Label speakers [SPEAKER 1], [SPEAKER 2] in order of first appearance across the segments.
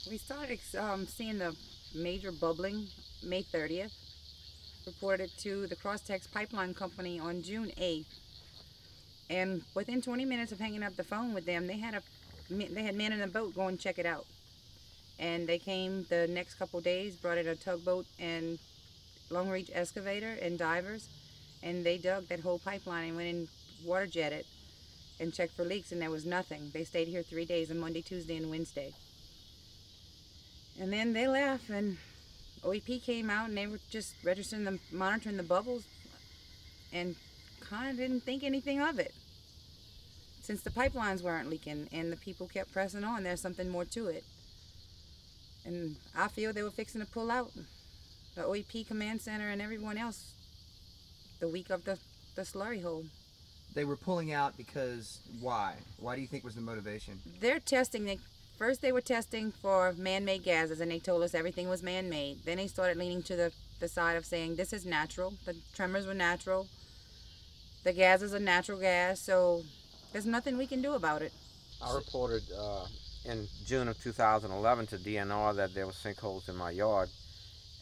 [SPEAKER 1] We started seeing the major bubbling May 30th, reported to the Crosstex Pipeline Company on June 8th. And within 20 minutes of hanging up the phone with them, they had men in a boat go and check it out. And they came the next couple days, brought in a tugboat and long reach excavator and divers, and they dug that whole pipeline and went and water jetted and checked for leaks, and there was nothing. They stayed here 3 days, on Monday, Tuesday, and Wednesday. And then they left, and OEP came out, and they were just registering monitoring the bubbles, and kind of didn't think anything of it. Since the pipelines weren't leaking, and the people kept pressing on, there's something more to it. And I feel they were fixing to pull out, the OEP command center and everyone else, the week of the slurry hole.
[SPEAKER 2] They were pulling out because why? Why do you think was the motivation?
[SPEAKER 1] They're testing. First they were testing for man-made gases, and they told us everything was man-made. Then they started leaning to the side of saying this is natural. The tremors were natural. The gases are natural gas, so there's nothing we can do about it.
[SPEAKER 3] I reported in June of 2011 to DNR that there were sinkholes in my yard,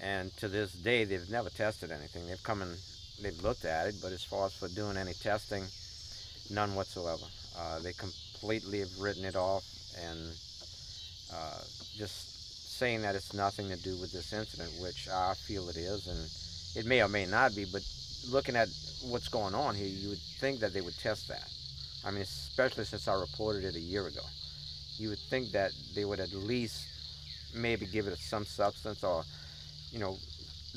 [SPEAKER 3] and to this day they've never tested anything. They've come and they've looked at it, but as far as for doing any testing, none whatsoever. They completely have written it off and just saying that it's nothing to do with this incident, which I feel it is, and it may or may not be, but looking at what's going on here, you would think that they would test that. I mean, especially since I reported it a year ago. You would think that they would at least maybe give it some substance, or, you know,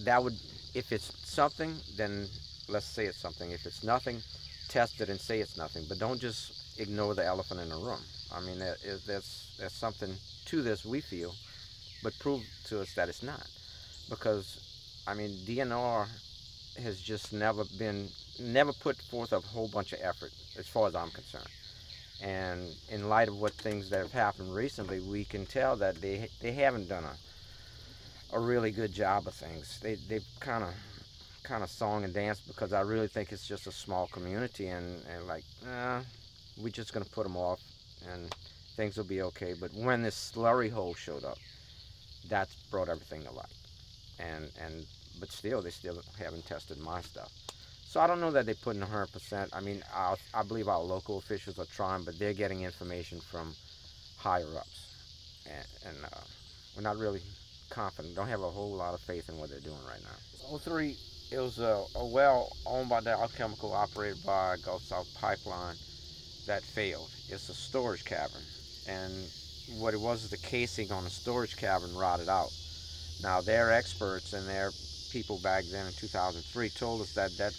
[SPEAKER 3] that would, if it's something, then let's say it's something. If it's nothing, test it and say it's nothing, but don't just ignore the elephant in the room. I mean, there's something to this, we feel, but prove to us that it's not. Because, I mean, DNR has just never put forth a whole bunch of effort, as far as I'm concerned. And in light of what things that have happened recently, we can tell that they haven't done a really good job of things. They've kind of song and dance, because I really think it's just a small community, and like, we're just gonna put them off and things will be okay. But when this slurry hole showed up, that's brought everything to light. But still, they still haven't tested my stuff. So I don't know that they put in 100%. I mean, I believe our local officials are trying, but they're getting information from higher ups, and we're not really confident. Don't have a whole lot of faith in what they're doing right now. 03, it was a well owned by Dow Chemical, operated by Gulf South Pipeline, that failed. It's a storage cavern, and what it was is the casing on the storage cavern rotted out. Now, their experts and their people back then in 2003 told us that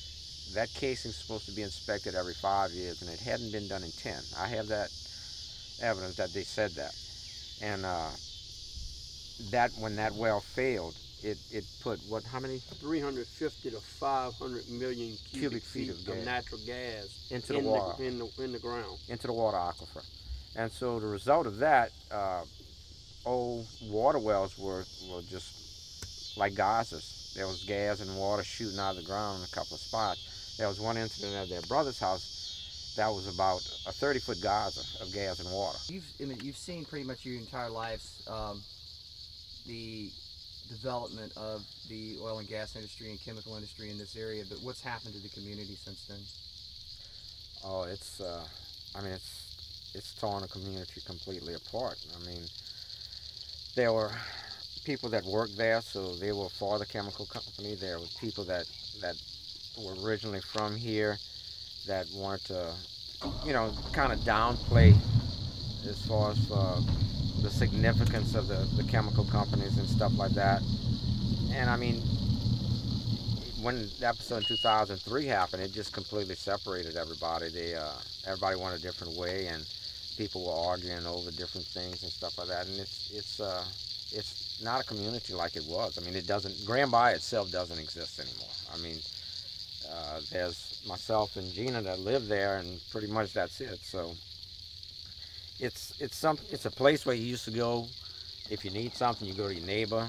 [SPEAKER 3] casing is supposed to be inspected every 5 years, and it hadn't been done in 10. I have that evidence that they said that. And that when that well failed, it put what, how many?
[SPEAKER 4] 350 to 500 million cubic feet of natural gas
[SPEAKER 3] into the water,
[SPEAKER 4] in the ground,
[SPEAKER 3] into the water aquifer. And so the result of that, old water wells were just like geysers. There was gas and water shooting out of the ground in a couple of spots. There was one incident at their brother's house that was about a 30-foot geyser of gas and water.
[SPEAKER 2] You've seen pretty much your entire lives the development of the oil and gas industry and chemical industry in this area, but what's happened to the community since then?
[SPEAKER 3] Oh, I mean, it's torn the community completely apart. I mean, there were people that worked there, so they were for the chemical company. There were people that were originally from here that wanted to, you know, kind of downplay as far as the significance of the chemical companies and stuff like that. And I mean, when the episode in 2003 happened, it just completely separated everybody. Everybody went a different way, and people were arguing over different things and stuff like that. And it's not a community like it was. I mean, it doesn't. Grand by itself doesn't exist anymore. I mean, there's myself and Gina that live there, and pretty much that's it. So it's a place where you used to go if you need something. You go to your neighbor.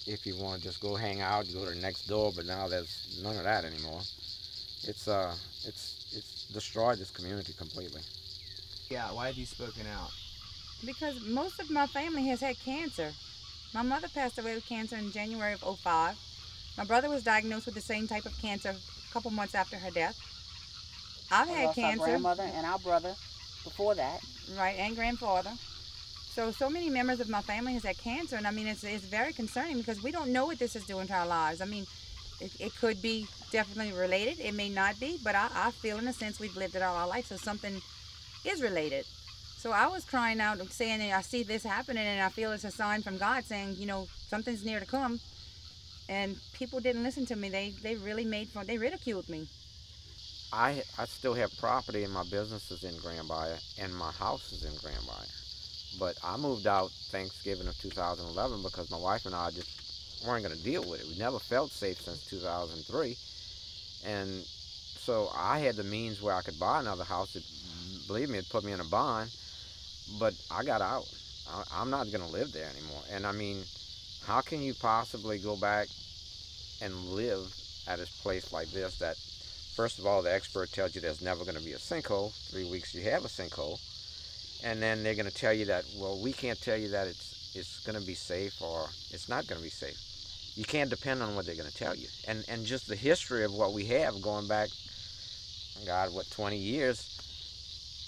[SPEAKER 3] If you want to just go hang out, you go to the next door. But now there's none of that anymore. It's destroyed this community completely.
[SPEAKER 2] Yeah, why have you spoken out?
[SPEAKER 1] Because most of my family has had cancer. My mother passed away with cancer in January of '05. My brother was diagnosed with the same type of cancer a couple months after her death. I've
[SPEAKER 5] We
[SPEAKER 1] had
[SPEAKER 5] lost our
[SPEAKER 1] cancer.
[SPEAKER 5] grandmother and our brother before that.
[SPEAKER 1] Right, and grandfather. So many members of my family has had cancer, and I mean, it's very concerning because we don't know what this is doing to our lives. I mean, it could be definitely related. It may not be, but I feel in a sense we've lived it all our life, so something is related. So I was crying out and saying, I see this happening, and I feel it's a sign from God saying, something's near to come. And people didn't listen to me. They really made fun. They ridiculed me.
[SPEAKER 3] I still have property and my business is in Grand Bayou and my house is in Grand Bayou. But I moved out Thanksgiving of 2011 because my wife and I just weren't going to deal with it. We never felt safe since 2003. And so I had the means where I could buy another house. Believe me, it put me in a bond. But I got out. I'm not going to live there anymore. And I mean, how can you possibly go back and live at a place like this that, first of all, the expert tells you there's never going to be a sinkhole. 3 weeks you have a sinkhole. And then they're going to tell you that, well, we can't tell you that it's going to be safe or it's not going to be safe. You can't depend on what they're going to tell you. And just the history of what we have going back, God, 20 years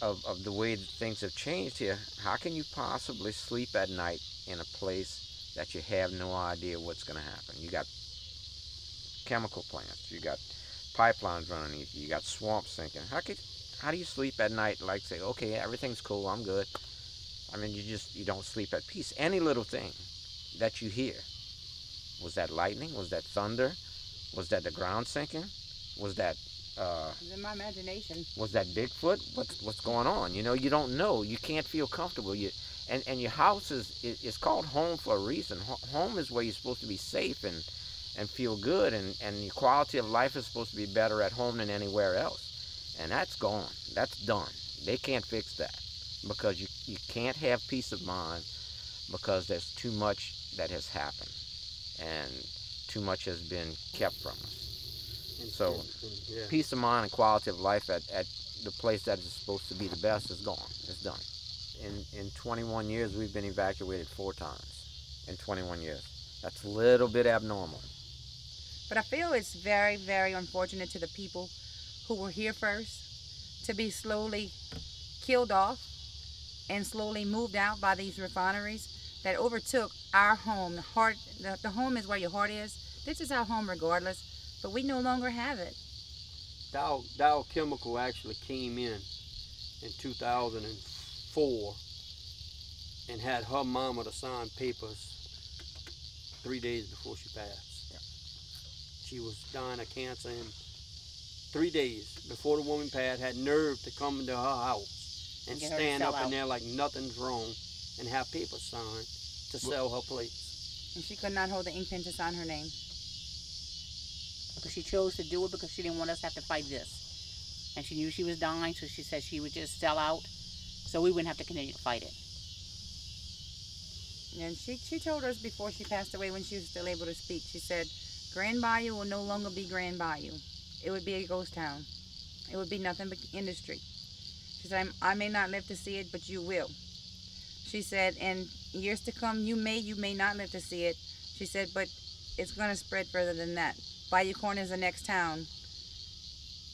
[SPEAKER 3] of the way things have changed here, how can you possibly sleep at night in a place that you have no idea what's going to happen? You got chemical plants, you got pipelines running underneath you, you got swamps sinking. How do you sleep at night like say, okay, everything's cool, I'm good? I mean, you don't sleep at peace. Any little thing that you hear, was that lightning? Was that thunder? Was that the ground sinking? Was that
[SPEAKER 1] It's in my imagination.
[SPEAKER 3] was that Bigfoot? What's going on? You don't know. You can't feel comfortable. And your house is called home for a reason. Home is where you're supposed to be safe and feel good, and your quality of life is supposed to be better at home than anywhere else. And that's gone. That's done. They can't fix that because you can't have peace of mind because there's too much that has happened and too much has been kept from us. So peace of mind and quality of life at the place that is supposed to be the best is gone. It's done. In 21 years, we've been evacuated 4 times in 21 years. That's a little bit abnormal.
[SPEAKER 1] But I feel it's very, very unfortunate to the people who were here first to be slowly killed off and slowly moved out by these refineries that overtook our home. The home is where your heart is. This is our home regardless, but we no longer have it.
[SPEAKER 4] Dow Chemical actually came in 2004 and had her mama to sign papers 3 days before she passed.
[SPEAKER 3] Yeah.
[SPEAKER 4] She was dying of cancer, and 3 days before the woman passed, had nerve to come into her house and stand up in there like nothing's wrong and have papers signed to sell her place.
[SPEAKER 1] And she could not hold the ink pen to sign her name.
[SPEAKER 5] Because she chose to do it because she didn't want us to have to fight this. And she knew she was dying, so she said she would just sell out so we wouldn't have to continue to fight it.
[SPEAKER 1] And she told us before she passed away, when she was still able to speak, she said, Grand Bayou will no longer be Grand Bayou. It would be a ghost town. It would be nothing but industry. She said, I may not live to see it, but you will. She said, in years to come, you may not live to see it. She said, but it's going to spread further than that. Bayou Corne is the next town.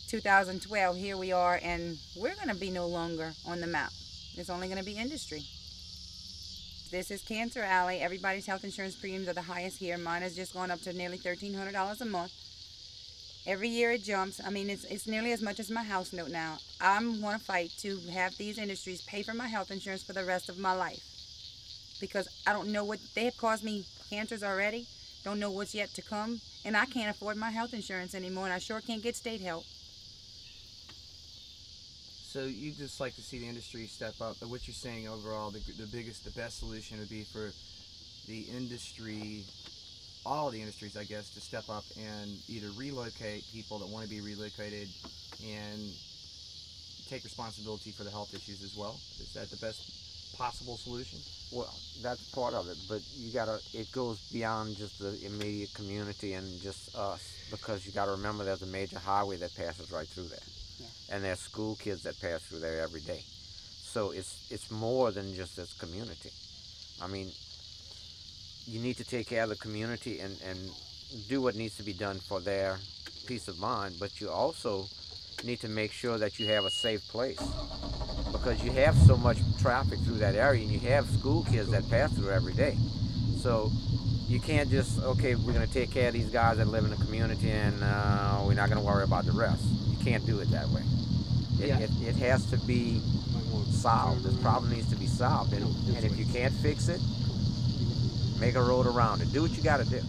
[SPEAKER 1] 2012, here we are, and we're going to be no longer on the map. It's only going to be industry. This is Cancer Alley. Everybody's health insurance premiums are the highest here. Mine has just gone up to nearly $1,300 a month. Every year it jumps. I mean, it's nearly as much as my house note now. I'm going to fight to have these industries pay for my health insurance for the rest of my life. Because I don't know what, they have caused me cancers already. Don't know what's yet to come. And I can't afford my health insurance anymore, and I sure can't get state help.
[SPEAKER 2] So you just like to see the industry step up, but what you're saying overall, the best solution would be for the industry, all the industries, I guess, to step up and either relocate people that want to be relocated and take responsibility for the health issues as well. Is that the best possible solution?
[SPEAKER 3] Well, that's part of it, but it goes beyond just the immediate community and just us, because you gotta remember there's a major highway that passes right through there.
[SPEAKER 5] Yeah.
[SPEAKER 3] And there's school kids that pass through there every day. So it's more than just this community. I mean, you need to take care of the community and do what needs to be done for their peace of mind, but you also need to make sure that you have a safe place, because you have so much traffic through that area, and you have school kids that pass through every day. So you can't just, okay, we're going to take care of these guys that live in the community and we're not going to worry about the rest. You can't do it that way. It has to be solved. This problem needs to be solved, and if you can't fix it, make a road around it. Do what you got to do.